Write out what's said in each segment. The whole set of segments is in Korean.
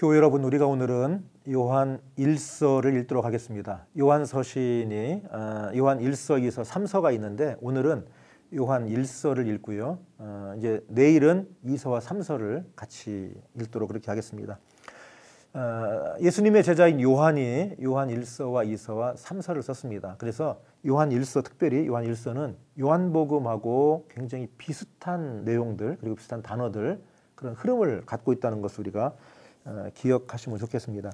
교회 여러분, 우리가 오늘은 요한 1서를 읽도록 하겠습니다. 요한 서신이 요한 1서, 2서, 3서가 있는데 오늘은 요한 1서를 읽고요. 이제 내일은 2서와 3서를 같이 읽도록 그렇게 하겠습니다. 예수님의 제자인 요한이 요한 1서와 2서와 3서를 썼습니다. 그래서 요한 1서, 특별히 요한 1서는 요한복음하고 굉장히 비슷한 내용들 그리고 비슷한 단어들, 그런 흐름을 갖고 있다는 것을 우리가 기억하시면 좋겠습니다.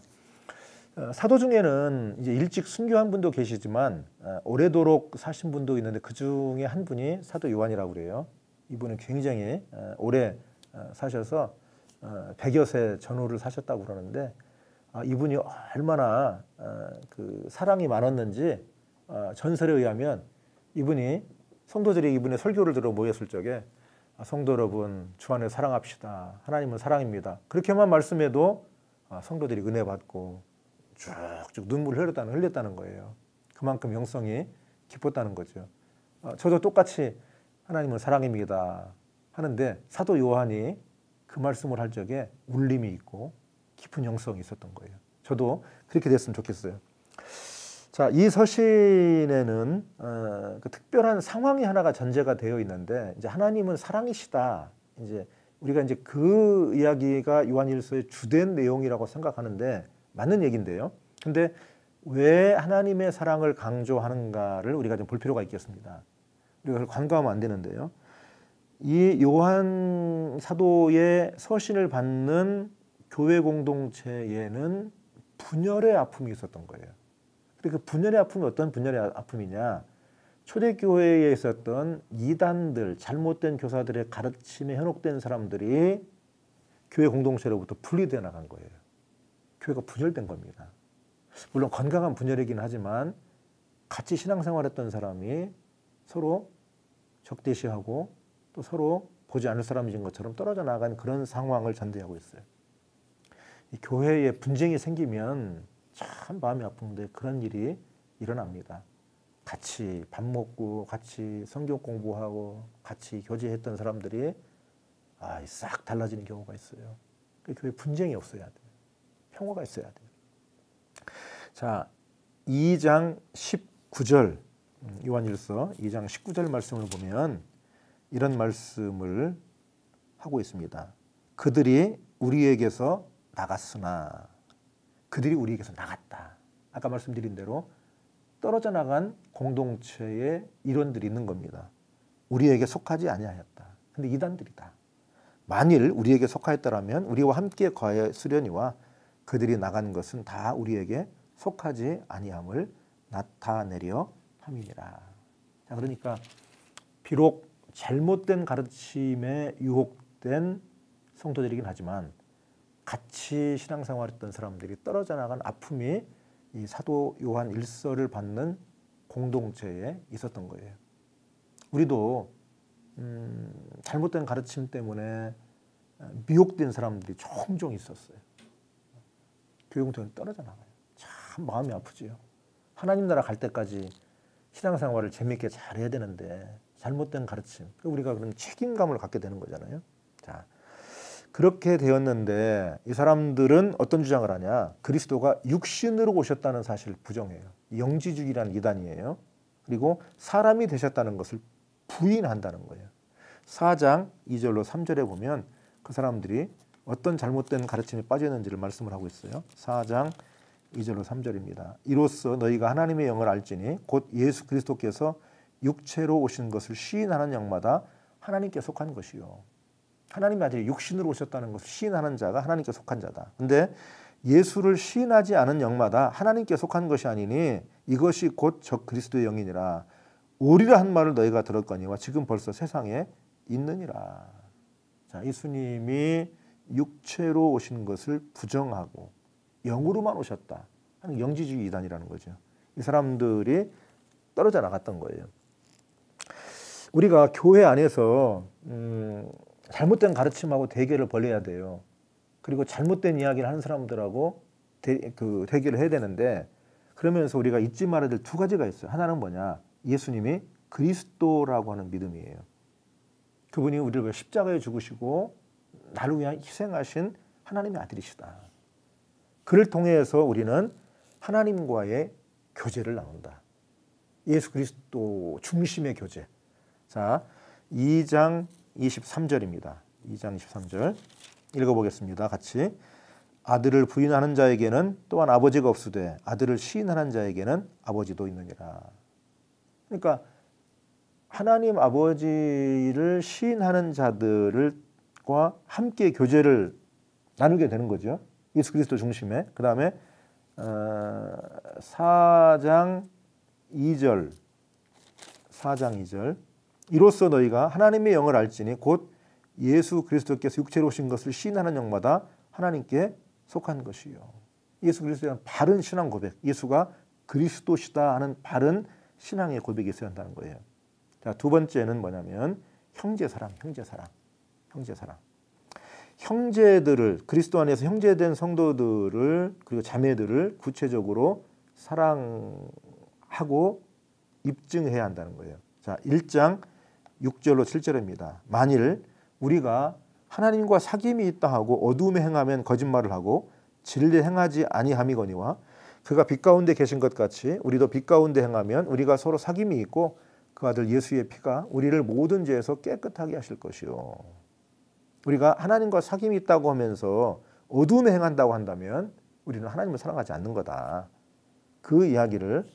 사도 중에는 이제 일찍 순교한 분도 계시지만 오래도록 사신 분도 있는데 그 중에 한 분이 사도 요한이라고 그래요. 이분은 굉장히 오래 사셔서 100여 세 전후를 사셨다고 그러는데 이분이 얼마나 그 사랑이 많았는지 전설에 의하면 이분이 성도들이 이분의 설교를 들어 모였을 적에 성도 여러분, 주 안에 사랑합시다. 하나님은 사랑입니다. 그렇게만 말씀해도 성도들이 은혜 받고 쭉쭉 눈물을 흘렸다는 거예요. 그만큼 영성이 깊었다는 거죠. 저도 똑같이 하나님은 사랑입니다 하는데 사도 요한이 그 말씀을 할 적에 울림이 있고 깊은 영성이 있었던 거예요. 저도 그렇게 됐으면 좋겠어요. 자, 이 서신에는 그 특별한 상황이 하나가 전제가 되어 있는데, 이제 하나님은 사랑이시다. 이제 우리가 이제 그 이야기가 요한 1서의 주된 내용이라고 생각하는데 맞는 얘기인데요. 근데 왜 하나님의 사랑을 강조하는가를 우리가 좀 볼 필요가 있겠습니다. 우리가 그걸 간과하면 안 되는데요. 이 요한 사도의 서신을 받는 교회 공동체에는 분열의 아픔이 있었던 거예요. 그 분열의 아픔이 어떤 분열의 아픔이냐? 초대교회에 있었던 이단들, 잘못된 교사들의 가르침에 현혹된 사람들이 교회 공동체로부터 분리되어 나간 거예요. 교회가 분열된 겁니다. 물론 건강한 분열이긴 하지만 같이 신앙생활했던 사람이 서로 적대시하고 또 서로 보지 않을 사람인 것처럼 떨어져 나간 그런 상황을 전대하고 있어요. 이 교회에 분쟁이 생기면 참 마음이 아픈데 그런 일이 일어납니다. 같이 밥 먹고 같이 성경 공부하고 같이 교제했던 사람들이 싹 달라지는 경우가 있어요. 교회 분쟁이 없어야 돼요. 평화가 있어야 돼요. 자, 2장 19절 요한1서 2장 19절 말씀을 보면 이런 말씀을 하고 있습니다. 그들이 우리에게서 나갔으나, 그들이 우리에게서 나갔다. 아까 말씀드린 대로 떨어져 나간 공동체의 일원들이 있는 겁니다. 우리에게 속하지 아니하였다. 근데 이단들이다. 만일 우리에게 속하였다라면 우리와 함께 거하였으려니와 그들이 나간 것은 다 우리에게 속하지 아니함을 나타내려 함이니라. 자, 그러니까 비록 잘못된 가르침에 유혹된 성도들이긴 하지만 같이 신앙생활했던 사람들이 떨어져 나간 아픔이 이 사도 요한 1서를 받는 공동체에 있었던 거예요. 우리도 잘못된 가르침 때문에 미혹된 사람들이 종종 있었어요. 교회 공동체는 떨어져 나가요. 참 마음이 아프지요. 하나님 나라 갈 때까지 신앙생활을 재미있게 잘 해야 되는데 잘못된 가르침, 우리가 그런 책임감을 갖게 되는 거잖아요. 자, 그렇게 되었는데 이 사람들은 어떤 주장을 하냐? 그리스도가 육신으로 오셨다는 사실을 부정해요. 영지주의라는 이단이에요. 그리고 사람이 되셨다는 것을 부인한다는 거예요. 4장 2절로 3절에 보면 그 사람들이 어떤 잘못된 가르침에 빠져 있는지를 말씀을 하고 있어요. 4장 2절로 3절입니다. 이로써 너희가 하나님의 영을 알지니 곧 예수 그리스도께서 육체로 오신 것을 시인하는 영마다 하나님께 속한 것이요. 하나님이 아직 육신으로 오셨다는 것을 시인하는 자가 하나님께 속한 자다. 근데 예수를 시인하지 않은 영마다 하나님께 속한 것이 아니니 이것이 곧 적 그리스도의 영이니라. 오리라 한 말을 너희가 들었거니와 지금 벌써 세상에 있느니라. 자, 예수님이 육체로 오신 것을 부정하고 영으로만 오셨다 하는 영지주의 이단이라는 거죠. 이 사람들이 떨어져 나갔던 거예요. 우리가 교회 안에서 잘못된 가르침하고 대결을 벌여야 돼요. 그리고 잘못된 이야기를 하는 사람들하고 대결을 해야 되는데, 그러면서 우리가 잊지 말아야 될 두 가지가 있어요. 하나는 뭐냐? 예수님이 그리스도라고 하는 믿음이에요. 그분이 우리를 십자가에 죽으시고 나를 위해 희생하신 하나님의 아들이시다. 그를 통해서 우리는 하나님과의 교제를 나눈다. 예수 그리스도 중심의 교제. 자, 2장 23절입니다. 2장 23절 읽어보겠습니다. 같이. 아들을 부인하는 자에게는 또한 아버지가 없으되 아들을 시인하는 자에게는 아버지도 있느니라. 그러니까 하나님 아버지를 시인하는 자들과 함께 교제를 나누게 되는 거죠. 예수 그리스도 중심에. 그 다음에 4장 2절 이로써 너희가 하나님의 영을 알지니 곧 예수 그리스도께서 육체로 오신 것을 시인하는 영마다 하나님께 속한 것이요. 예수 그리스도에 대한 바른 신앙 고백, 예수가 그리스도시다 하는 바른 신앙의 고백이 있어야 한다는 거예요. 자, 두 번째는 뭐냐면 형제사랑. 형제들을, 그리스도 안에서 형제된 성도들을 그리고 자매들을 구체적으로 사랑하고 입증해야 한다는 거예요. 자, 1장 6절로 7절입니다. 만일 우리가 하나님과 사귐이 있다 하고 어두움에 행하면 거짓말을 하고 진리에 행하지 아니함이거니와 그가 빛 가운데 계신 것 같이 우리도 빛 가운데 행하면 우리가 서로 사귐이 있고 그 아들 예수의 피가 우리를 모든 죄에서 깨끗하게 하실 것이요. 우리가 하나님과 사귐이 있다고 하면서 어두움에 행한다고 한다면 우리는 하나님을 사랑하지 않는 거다. 그 이야기를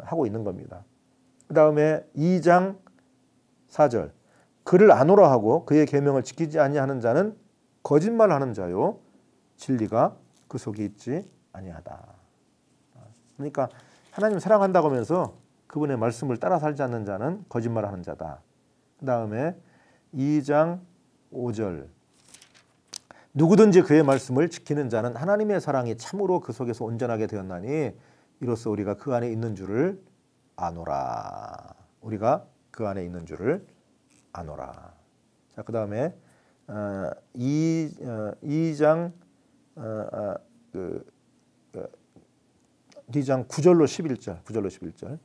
하고 있는 겁니다. 그 다음에 2장 4절 그를 아노라 하고 그의 계명을 지키지 아니하는 자는 거짓말하는 자요 진리가 그 속에 있지 아니하다. 그러니까 하나님 사랑한다고 하면서 그분의 말씀을 따라 살지 않는 자는 거짓말하는 자다. 그 다음에 2장 5절 누구든지 그의 말씀을 지키는 자는 하나님의 사랑이 참으로 그 속에서 온전하게 되었나니 이로써 우리가 그 안에 있는 줄을 아노라. 우리가 그 안에 있는 줄을 아노라. 자, 그 다음에 2장 9절로 11절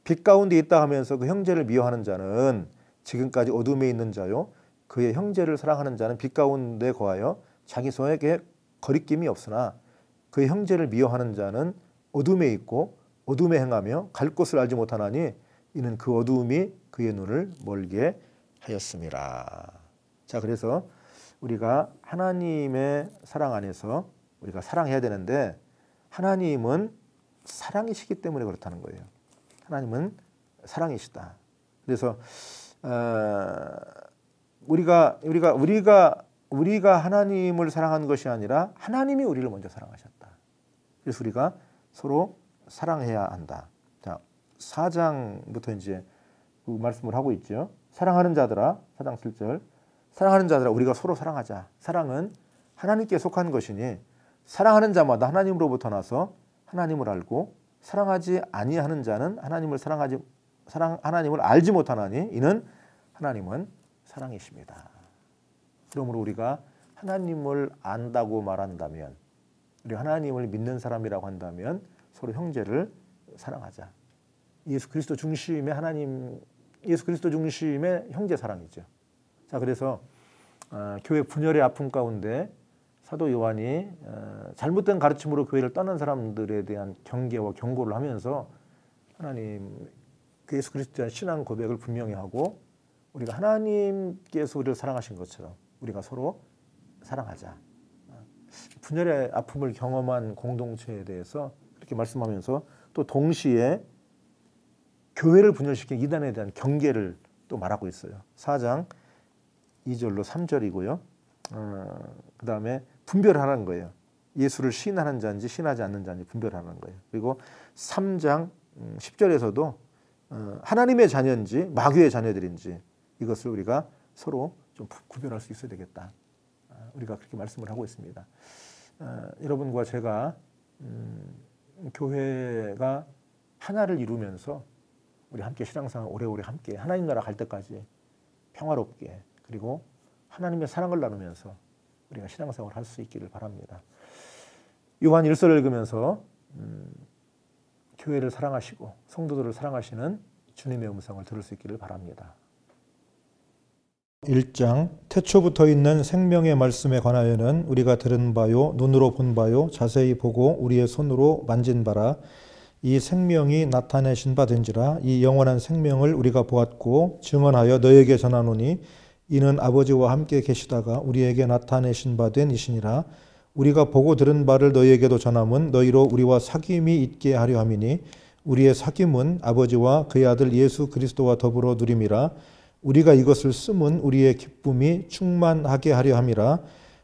빛 가운데 있다 하면서 그 형제를 미워하는 자는 지금까지 어둠에 있는 자요 그의 형제를 사랑하는 자는 빛 가운데 거하여 자기 소에게 거리낌이 없으나 그의 형제를 미워하는 자는 어둠에 있고 어둠에 행하며 갈 곳을 알지 못하나니 이는 그 어두움이 그의 눈을 멀게 하였음이라. 자, 그래서 우리가 하나님의 사랑 안에서 우리가 사랑해야 되는데 하나님은 사랑이시기 때문에 그렇다는 거예요. 하나님은 사랑이시다. 그래서 우리가 하나님을 사랑한 것이 아니라 하나님이 우리를 먼저 사랑하셨다. 그래서 우리가 서로 사랑해야 한다. 자, 4장부터 이제 그 말씀을 하고 있죠. 사랑하는 자들아, 4장 7절. 사랑하는 자들아, 우리가 서로 사랑하자. 사랑은 하나님께 속한 것이니 사랑하는 자마다 하나님으로부터 나서 하나님을 알고 사랑하지 아니하는 자는 하나님을 알지 못하나니 이는 하나님은 사랑이십니다. 그러므로 우리가 하나님을 안다고 말한다면, 우리 하나님을 믿는 사람이라고 한다면 서로 형제를 사랑하자. 예수 그리스도 중심의 예수 그리스도 중심의 형제 사랑이죠. 자, 그래서 교회 분열의 아픔 가운데 사도 요한이 잘못된 가르침으로 교회를 떠난 사람들에 대한 경계와 경고를 하면서 하나님 그 예수 그리스도에 대한 신앙 고백을 분명히 하고 우리가 하나님께서 우리를 사랑하신 것처럼 우리가 서로 사랑하자. 분열의 아픔을 경험한 공동체에 대해서 그렇게 말씀하면서 또 동시에 교회를 분열시킨 이단에 대한 경계를 또 말하고 있어요. 4장 2절로 3절이고요. 그 다음에 분별하라는 거예요. 예수를 시인하는 자인지 시인하지 않는 자인지 분별하라는 거예요. 그리고 3장 10절에서도 하나님의 자녀인지 마귀의 자녀들인지 이것을 우리가 서로 좀 구별할 수 있어야 되겠다. 우리가 그렇게 말씀을 하고 있습니다. 여러분과 제가 교회가 하나를 이루면서 우리 함께 신앙생활 오래오래 함께 하나님 나라 갈 때까지 평화롭게 그리고 하나님의 사랑을 나누면서 우리가 신앙생활을 할 수 있기를 바랍니다. 요한 1서를 읽으면서 교회를 사랑하시고 성도들을 사랑하시는 주님의 음성을 들을 수 있기를 바랍니다. 1장 태초부터 있는 생명의 말씀에 관하여는 우리가 들은 바요 눈으로 본 바요 자세히 보고 우리의 손으로 만진 바라. 이 생명이 나타내신 바 된지라. 이 영원한 생명을 우리가 보았고 증언하여 너에게 전하노니 이는 아버지와 함께 계시다가 우리에게 나타내신 바 된 이시니라. 우리가 보고 들은 바를 너희에게도 전함은 너희로 우리와 사귐이 있게 하려 함이니 우리의 사귐은 아버지와 그의 아들 예수 그리스도와 더불어 누림이라. 우리가 이것을 쓰면 우리의 기쁨이 충만하게 하려 함이라.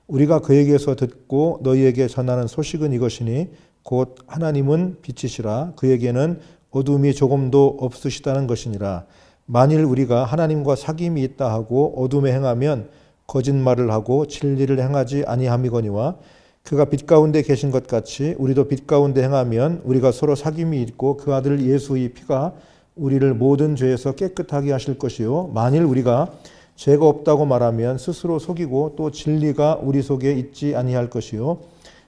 우리가 그에게서 듣고 너희에게 전하는 소식은 이것이니 곧 하나님은 빛이시라. 그에게는 어둠이 조금도 없으시다는 것이니라. 만일 우리가 하나님과 사귐이 있다 하고 어둠에 행하면 거짓말을 하고 진리를 행하지 아니함이거니와 그가 빛 가운데 계신 것 같이 우리도 빛 가운데 행하면 우리가 서로 사귐이 있고 그 아들 예수의 피가 우리를 모든 죄에서 깨끗하게 하실 것이요 만일 우리가 죄가 없다고 말하면 스스로 속이고 또 진리가 우리 속에 있지 아니할 것이요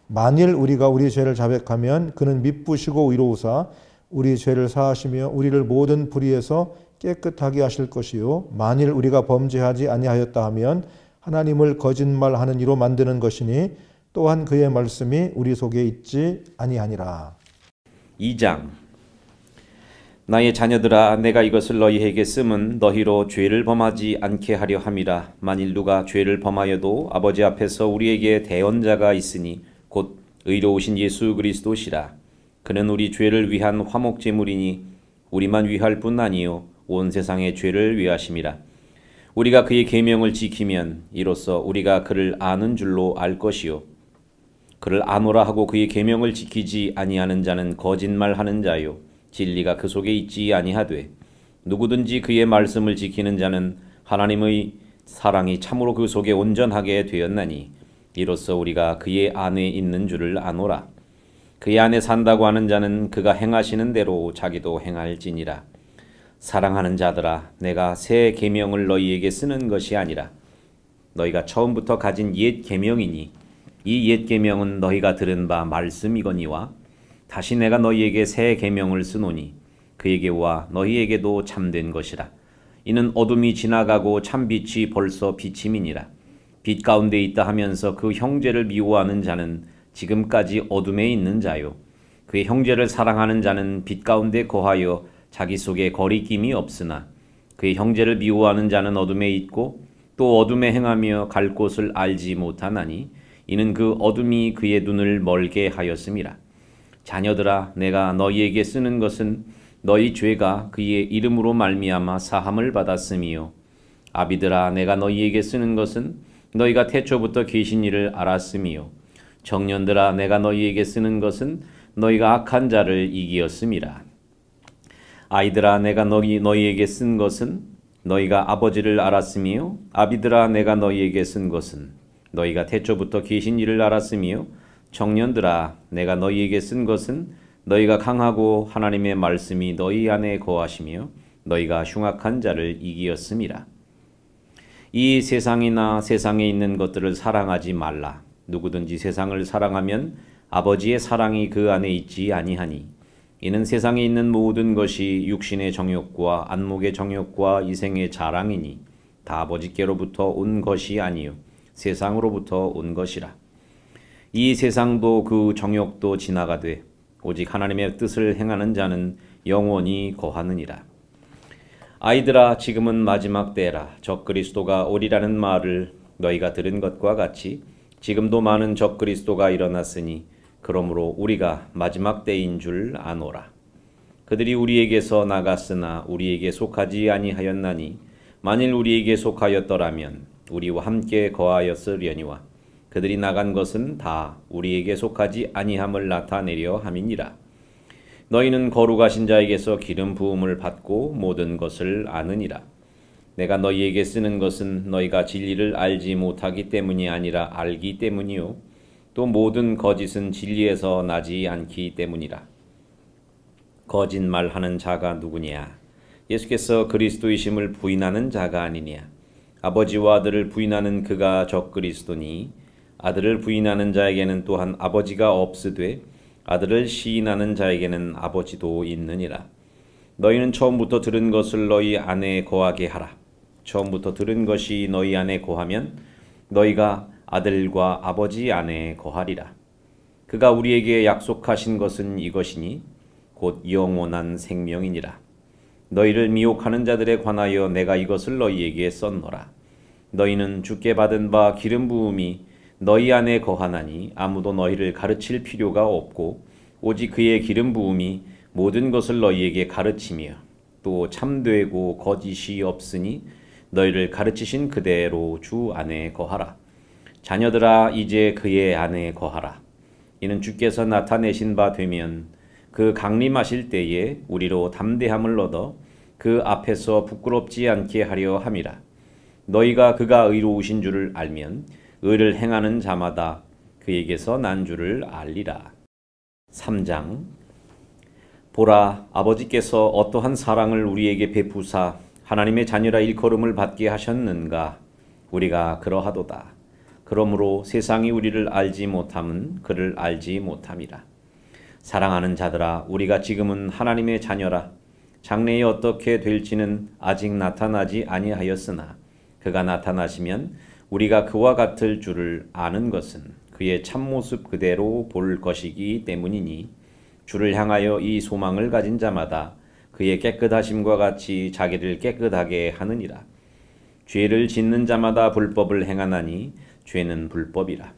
만일 우리가 우리 죄를 자백하면 그는 미쁘시고 의로우사 우리 죄를 사하시며 우리를 모든 불의에서 깨끗하게 하실 것이요 만일 우리가 범죄하지 아니하였다 하면 하나님을 거짓말하는 이로 만드는 것이니 또한 그의 말씀이 우리 속에 있지 아니하니라. 2장 나의 자녀들아 내가 이것을 너희에게 쓰면 너희로 죄를 범하지 않게 하려 함이라. 만일 누가 죄를 범하여도 아버지 앞에서 우리에게 대언자가 있으니 곧 의로우신 예수 그리스도시라. 그는 우리 죄를 위한 화목제물이니 우리만 위할 뿐 아니요 온 세상의 죄를 위하심이라. 우리가 그의 계명을 지키면 이로써 우리가 그를 아는 줄로 알 것이요 그를 아노라 하고 그의 계명을 지키지 아니하는 자는 거짓말하는 자요 진리가 그 속에 있지 아니하되 누구든지 그의 말씀을 지키는 자는 하나님의 사랑이 참으로 그 속에 온전하게 되었나니 이로써 우리가 그의 안에 있는 줄을 아노라. 그의 안에 산다고 하는 자는 그가 행하시는 대로 자기도 행할지니라. 사랑하는 자들아 내가 새 계명을 너희에게 쓰는 것이 아니라 너희가 처음부터 가진 옛 계명이니 이 옛 계명은 너희가 들은 바 말씀이거니와 다시 내가 너희에게 새 계명을 쓰노니 그에게와 너희에게도 참된 것이라. 이는 어둠이 지나가고 참빛이 벌써 비침이니라. 빛 가운데 있다 하면서 그 형제를 미워하는 자는 지금까지 어둠에 있는 자요 그의 형제를 사랑하는 자는 빛 가운데 거하여 자기 속에 거리낌이 없으나 그의 형제를 미워하는 자는 어둠에 있고 또 어둠에 행하며 갈 곳을 알지 못하나니 이는 그 어둠이 그의 눈을 멀게 하였음이라. 자녀들아 내가 너희에게 쓰는 것은 너희 죄가 그의 이름으로 말미암아 사함을 받았음이요 아비들아 내가 너희에게 쓰는 것은 너희가 태초부터 계신 이를 알았음이요 청년들아 내가 너희에게 쓰는 것은 너희가 악한 자를 이기었음이라. 아이들아 내가 너희에게 쓴 것은 너희가 아버지를 알았음이요 아비들아 내가 너희에게 쓴 것은 너희가 태초부터 계신 이를 알았으며 청년들아 내가 너희에게 쓴 것은 너희가 강하고 하나님의 말씀이 너희 안에 거하시며 너희가 흉악한 자를 이기었음이라. 이 세상이나 세상에 있는 것들을 사랑하지 말라. 누구든지 세상을 사랑하면 아버지의 사랑이 그 안에 있지 아니하니 이는 세상에 있는 모든 것이 육신의 정욕과 안목의 정욕과 이생의 자랑이니 다 아버지께로부터 온 것이 아니요 세상으로부터 온 것이라. 이 세상도 그 정욕도 지나가되 오직 하나님의 뜻을 행하는 자는 영원히 거하느니라. 아이들아 지금은 마지막 때라. 적그리스도가 오리라는 말을 너희가 들은 것과 같이 지금도 많은 적그리스도가 일어났으니 그러므로 우리가 마지막 때인 줄 아노라. 그들이 우리에게서 나갔으나 우리에게 속하지 아니하였나니 만일 우리에게 속하였더라면 우리와 함께 거하였으려니와 그들이 나간 것은 다 우리에게 속하지 아니함을 나타내려 함이니라. 너희는 거룩하신 자에게서 기름 부음을 받고 모든 것을 아느니라. 내가 너희에게 쓰는 것은 너희가 진리를 알지 못하기 때문이 아니라 알기 때문이요 또 모든 거짓은 진리에서 나지 않기 때문이라. 거짓말하는 자가 누구냐? 예수께서 그리스도이심을 부인하는 자가 아니냐? 아버지와 아들을 부인하는 그가 적그리스도니 아들을 부인하는 자에게는 또한 아버지가 없으되 아들을 시인하는 자에게는 아버지도 있느니라. 너희는 처음부터 들은 것을 너희 안에 거하게 하라. 처음부터 들은 것이 너희 안에 거하면 너희가 아들과 아버지 안에 거하리라. 그가 우리에게 약속하신 것은 이것이니 곧 영원한 생명이니라. 너희를 미혹하는 자들에 관하여 내가 이것을 너희에게 썼노라. 너희는 주께 받은 바 기름 부음이 너희 안에 거하나니 아무도 너희를 가르칠 필요가 없고 오직 그의 기름 부음이 모든 것을 너희에게 가르치며 또 참되고 거짓이 없으니 너희를 가르치신 그대로 주 안에 거하라. 자녀들아 이제 그의 안에 거하라. 이는 주께서 나타내신 바 되면 그 강림하실 때에 우리로 담대함을 얻어 그 앞에서 부끄럽지 않게 하려 함이라. 너희가 그가 의로우신 줄을 알면 의를 행하는 자마다 그에게서 난 줄을 알리라. 3장. 보라, 아버지께서 어떠한 사랑을 우리에게 베푸사 하나님의 자녀라 일컬음을 받게 하셨는가. 우리가 그러하도다. 그러므로 세상이 우리를 알지 못함은 그를 알지 못함이라. 사랑하는 자들아, 우리가 지금은 하나님의 자녀라. 장래에 어떻게 될지는 아직 나타나지 아니하였으나 그가 나타나시면 우리가 그와 같을 줄을 아는 것은 그의 참모습 그대로 볼 것이기 때문이니 주를 향하여 이 소망을 가진 자마다 그의 깨끗하심과 같이 자기를 깨끗하게 하느니라. 죄를 짓는 자마다 불법을 행하나니 죄는 불법이라.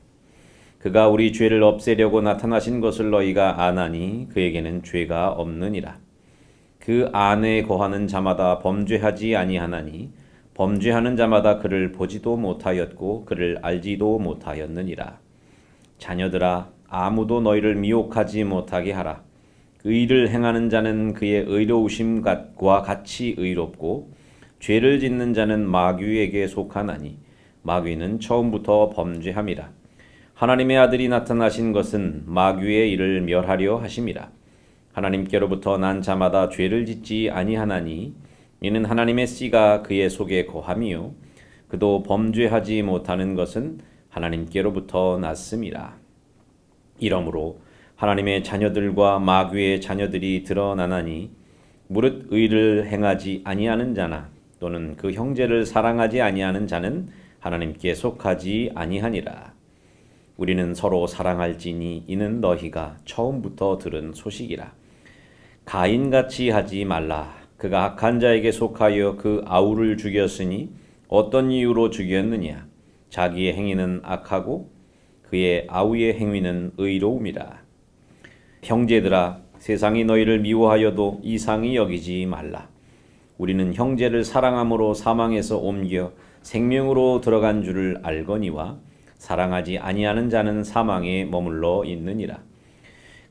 그가 우리 죄를 없애려고 나타나신 것을 너희가 아나니 그에게는 죄가 없느니라. 그 안에 거하는 자마다 범죄하지 아니하나니 범죄하는 자마다 그를 보지도 못하였고 그를 알지도 못하였느니라. 자녀들아, 아무도 너희를 미혹하지 못하게 하라. 의를 행하는 자는 그의 의로우심과 같이 의롭고 죄를 짓는 자는 마귀에게 속하나니 마귀는 처음부터 범죄함이라. 하나님의 아들이 나타나신 것은 마귀의 일을 멸하려 하심이라. 하나님께로부터 난 자마다 죄를 짓지 아니하나니 이는 하나님의 씨가 그의 속에 거함이요 그도 범죄하지 못하는 것은 하나님께로부터 났음이라. 이러므로 하나님의 자녀들과 마귀의 자녀들이 드러나나니 무릇 의를 행하지 아니하는 자나 또는 그 형제를 사랑하지 아니하는 자는 하나님께 속하지 아니하니라. 우리는 서로 사랑할지니 이는 너희가 처음부터 들은 소식이라. 가인같이 하지 말라. 그가 악한 자에게 속하여 그 아우를 죽였으니 어떤 이유로 죽였느냐. 자기의 행위는 악하고 그의 아우의 행위는 의로움이라. 형제들아, 세상이 너희를 미워하여도 이상히 여기지 말라. 우리는 형제를 사랑함으로 사망에서 옮겨 생명으로 들어간 줄을 알거니와 사랑하지 아니하는 자는 사망에 머물러 있느니라.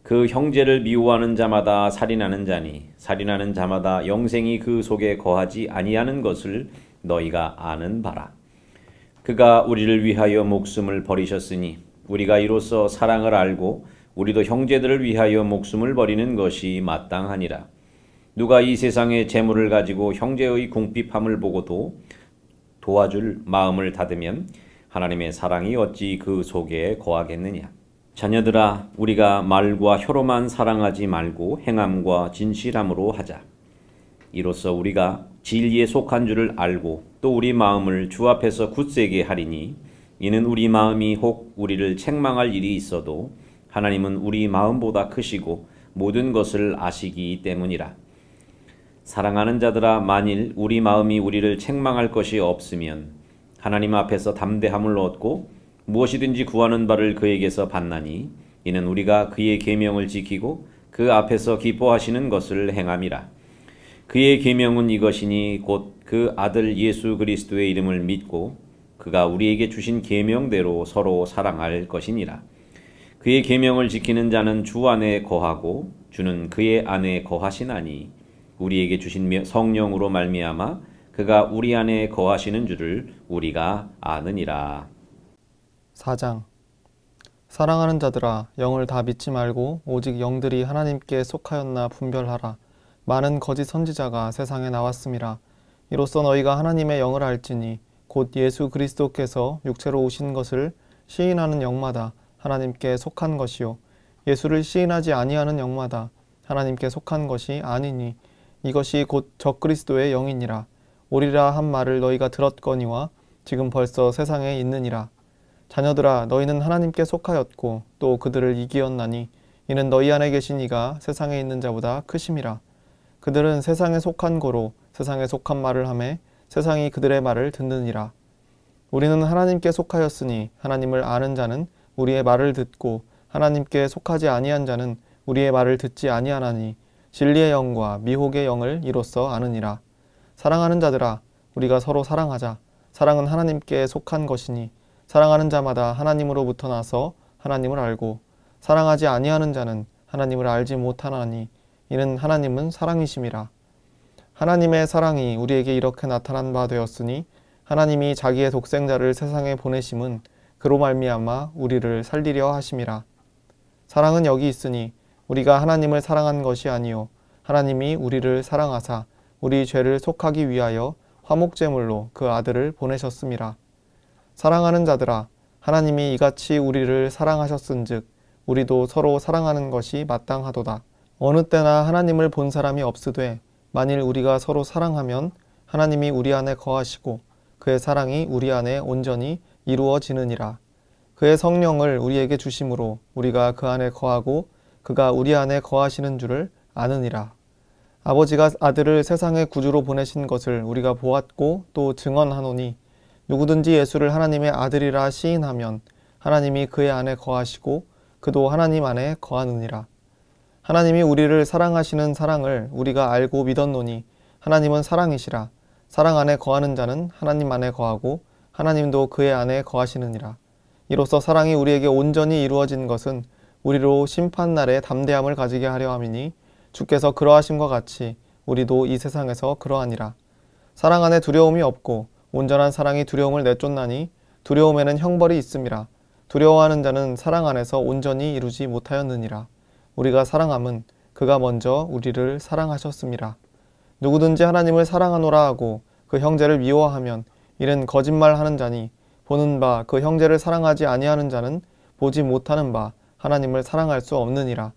그 형제를 미워하는 자마다 살인하는 자니 살인하는 자마다 영생이 그 속에 거하지 아니하는 것을 너희가 아는 바라. 그가 우리를 위하여 목숨을 버리셨으니 우리가 이로써 사랑을 알고 우리도 형제들을 위하여 목숨을 버리는 것이 마땅하니라. 누가 이 세상의 재물을 가지고 형제의 궁핍함을 보고도 도와줄 마음을 닫으면 하나님의 사랑이 어찌 그 속에 거하겠느냐. 자녀들아, 우리가 말과 혀로만 사랑하지 말고 행함과 진실함으로 하자. 이로써 우리가 진리에 속한 줄을 알고 또 우리 마음을 주 앞에서 굳세게 하리니 이는 우리 마음이 혹 우리를 책망할 일이 있어도 하나님은 우리 마음보다 크시고 모든 것을 아시기 때문이라. 사랑하는 자들아, 만일 우리 마음이 우리를 책망할 것이 없으면 하나님 앞에서 담대함을 얻고 무엇이든지 구하는 바를 그에게서 받나니 이는 우리가 그의 계명을 지키고 그 앞에서 기뻐하시는 것을 행함이라. 그의 계명은 이것이니 곧 그 아들 예수 그리스도의 이름을 믿고 그가 우리에게 주신 계명대로 서로 사랑할 것이니라. 그의 계명을 지키는 자는 주 안에 거하고 주는 그의 안에 거하시나니 우리에게 주신 성령으로 말미암아 그가 우리 안에 거하시는 줄을 우리가 아느니라. 4장. 사랑하는 자들아, 영을 다 믿지 말고 오직 영들이 하나님께 속하였나 분별하라. 많은 거짓 선지자가 세상에 나왔음이라. 이로써 너희가 하나님의 영을 알지니 곧 예수 그리스도께서 육체로 오신 것을 시인하는 영마다 하나님께 속한 것이요 예수를 시인하지 아니하는 영마다 하나님께 속한 것이 아니니 이것이 곧 적그리스도의 영이니라. 오리라 한 말을 너희가 들었거니와 지금 벌써 세상에 있느니라. 자녀들아, 너희는 하나님께 속하였고 또 그들을 이기었나니 이는 너희 안에 계신 이가 세상에 있는 자보다 크심이라. 그들은 세상에 속한 고로 세상에 속한 말을 하매 세상이 그들의 말을 듣느니라. 우리는 하나님께 속하였으니 하나님을 아는 자는 우리의 말을 듣고 하나님께 속하지 아니한 자는 우리의 말을 듣지 아니하나니 진리의 영과 미혹의 영을 이로써 아느니라. 사랑하는 자들아, 우리가 서로 사랑하자. 사랑은 하나님께 속한 것이니 사랑하는 자마다 하나님으로부터 나서 하나님을 알고 사랑하지 아니하는 자는 하나님을 알지 못하나니 이는 하나님은 사랑이심이라. 하나님의 사랑이 우리에게 이렇게 나타난 바 되었으니 하나님이 자기의 독생자를 세상에 보내심은 그로 말미암아 우리를 살리려 하심이라. 사랑은 여기 있으니 우리가 하나님을 사랑한 것이 아니요 하나님이 우리를 사랑하사 우리 죄를 속하기 위하여 화목제물로 그 아들을 보내셨음이라. 사랑하는 자들아, 하나님이 이같이 우리를 사랑하셨은즉 우리도 서로 사랑하는 것이 마땅하도다. 어느 때나 하나님을 본 사람이 없으되 만일 우리가 서로 사랑하면 하나님이 우리 안에 거하시고 그의 사랑이 우리 안에 온전히 이루어지느니라. 그의 성령을 우리에게 주심으로 우리가 그 안에 거하고 그가 우리 안에 거하시는 줄을 아느니라. 아버지가 아들을 세상의 구주로 보내신 것을 우리가 보았고 또 증언하노니 누구든지 예수를 하나님의 아들이라 시인하면 하나님이 그의 안에 거하시고 그도 하나님 안에 거하느니라. 하나님이 우리를 사랑하시는 사랑을 우리가 알고 믿었노니 하나님은 사랑이시라. 사랑 안에 거하는 자는 하나님 안에 거하고 하나님도 그의 안에 거하시느니라. 이로써 사랑이 우리에게 온전히 이루어진 것은 우리로 심판날에 담대함을 가지게 하려 함이니 주께서 그러하심과 같이 우리도 이 세상에서 그러하니라. 사랑 안에 두려움이 없고 온전한 사랑이 두려움을 내쫓나니 두려움에는 형벌이 있음이라. 두려워하는 자는 사랑 안에서 온전히 이루지 못하였느니라. 우리가 사랑함은 그가 먼저 우리를 사랑하셨음이라. 누구든지 하나님을 사랑하노라 하고 그 형제를 미워하면 이는 거짓말하는 자니 보는 바 그 형제를 사랑하지 아니하는 자는 보지 못하는 바 하나님을 사랑할 수 없느니라.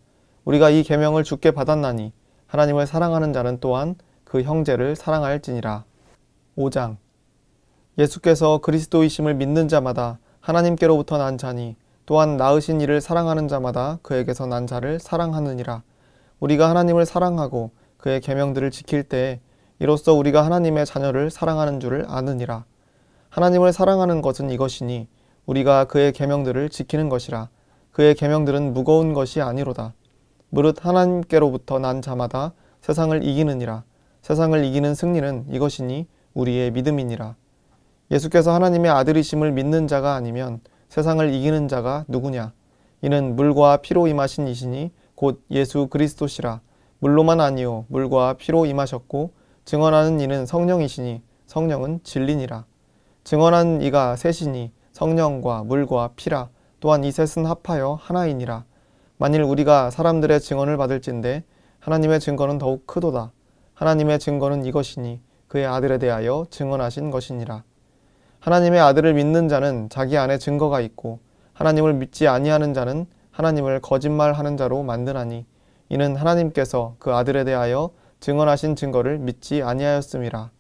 우리가 이 계명을 주께 받았나니 하나님을 사랑하는 자는 또한 그 형제를 사랑할지니라. 5장. 예수께서 그리스도이심을 믿는 자마다 하나님께로부터 난 자니 또한 낳으신 이를 사랑하는 자마다 그에게서 난 자를 사랑하느니라. 우리가 하나님을 사랑하고 그의 계명들을 지킬 때에 이로써 우리가 하나님의 자녀를 사랑하는 줄을 아느니라. 하나님을 사랑하는 것은 이것이니 우리가 그의 계명들을 지키는 것이라. 그의 계명들은 무거운 것이 아니로다. 무릇 하나님께로부터 난 자마다 세상을 이기느니라. 세상을 이기는 승리는 이것이니 우리의 믿음이니라. 예수께서 하나님의 아들이심을 믿는 자가 아니면 세상을 이기는 자가 누구냐? 이는 물과 피로 임하신 이시니 곧 예수 그리스도시라. 물로만 아니요 물과 피로 임하셨고 증언하는 이는 성령이시니 성령은 진리니라. 증언하는 이가 셋이니 성령과 물과 피라. 또한 이 셋은 합하여 하나이니라. 만일 우리가 사람들의 증언을 받을진대 하나님의 증거는 더욱 크도다. 하나님의 증거는 이것이니 그의 아들에 대하여 증언하신 것이니라. 하나님의 아들을 믿는 자는 자기 안에 증거가 있고 하나님을 믿지 아니하는 자는 하나님을 거짓말하는 자로 만드나니 이는 하나님께서 그 아들에 대하여 증언하신 증거를 믿지 아니하였음이라.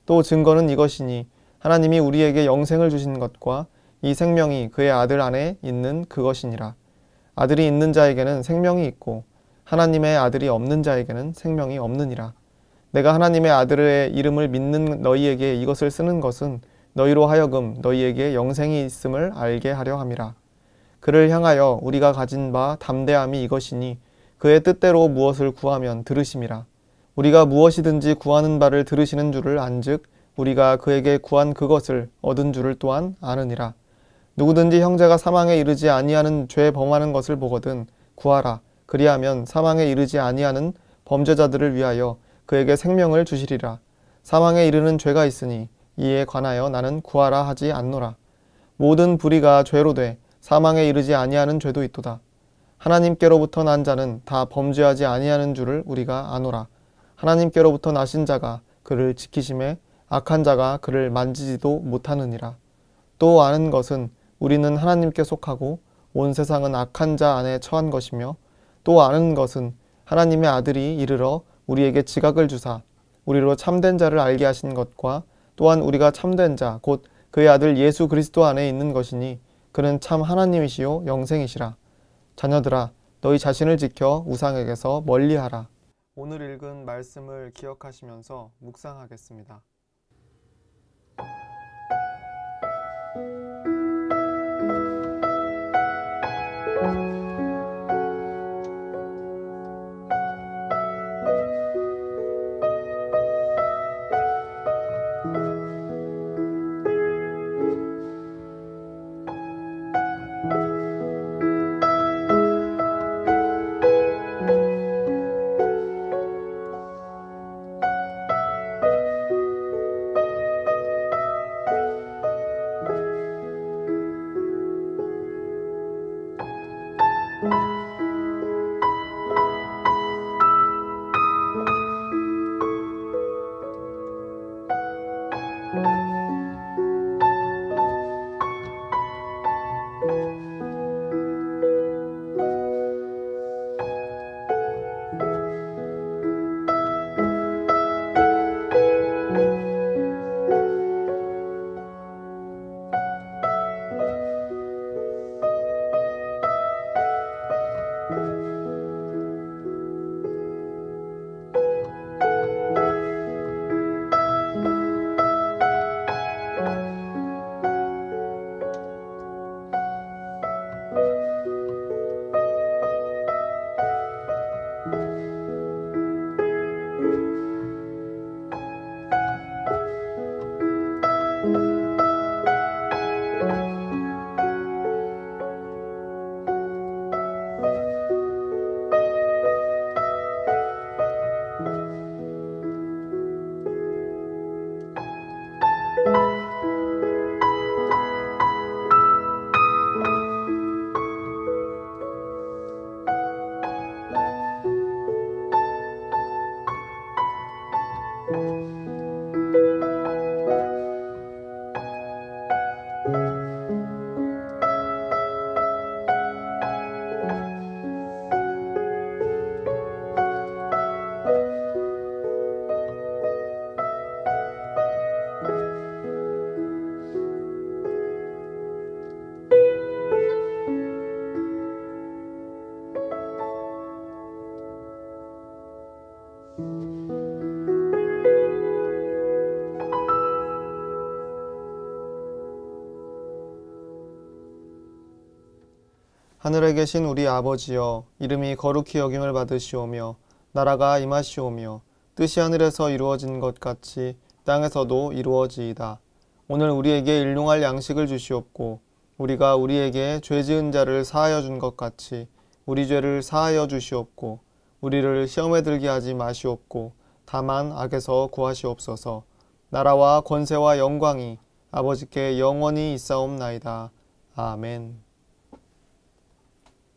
또 증거는 이것이니 하나님이 우리에게 영생을 주신 것과 이 생명이 그의 아들 안에 있는 그것이니라. 아들이 있는 자에게는 생명이 있고 하나님의 아들이 없는 자에게는 생명이 없느니라. 내가 하나님의 아들의 이름을 믿는 너희에게 이것을 쓰는 것은 너희로 하여금 너희에게 영생이 있음을 알게 하려 함이라. 그를 향하여 우리가 가진 바 담대함이 이것이니 그의 뜻대로 무엇을 구하면 들으심이라. 우리가 무엇이든지 구하는 바를 들으시는 줄을 안즉 우리가 그에게 구한 그것을 얻은 줄을 또한 아느니라. 누구든지 형제가 사망에 이르지 아니하는 죄 범하는 것을 보거든 구하라. 그리하면 사망에 이르지 아니하는 범죄자들을 위하여 그에게 생명을 주시리라. 사망에 이르는 죄가 있으니 이에 관하여 나는 구하라 하지 않노라. 모든 불의가 죄로 돼 사망에 이르지 아니하는 죄도 있도다. 하나님께로부터 난 자는 다 범죄하지 아니하는 줄을 우리가 아노라. 하나님께로부터 나신 자가 그를 지키심에 악한 자가 그를 만지지도 못하느니라. 또 아는 것은 우리는 하나님께 속하고 온 세상은 악한 자 안에 처한 것이며 또 아는 것은 하나님의 아들이 이르러 우리에게 지각을 주사 우리로 참된 자를 알게 하신 것과 또한 우리가 참된 자 곧 그의 아들 예수 그리스도 안에 있는 것이니 그는 참 하나님이시요 영생이시라. 자녀들아 너희 자신을 지켜 우상에게서 멀리하라. 오늘 읽은 말씀을 기억하시면서 묵상하겠습니다. 하늘에 계신 우리 아버지여, 이름이 거룩히 여김을 받으시오며 나라가 임하시오며 뜻이 하늘에서 이루어진 것 같이 땅에서도 이루어지이다. 오늘 우리에게 일용할 양식을 주시옵고 우리가 우리에게 죄 지은 자를 사하여 준 것 같이 우리 죄를 사하여 주시옵고 우리를 시험에 들게 하지 마시옵고 다만 악에서 구하시옵소서. 나라와 권세와 영광이 아버지께 영원히 있사옵나이다. 아멘.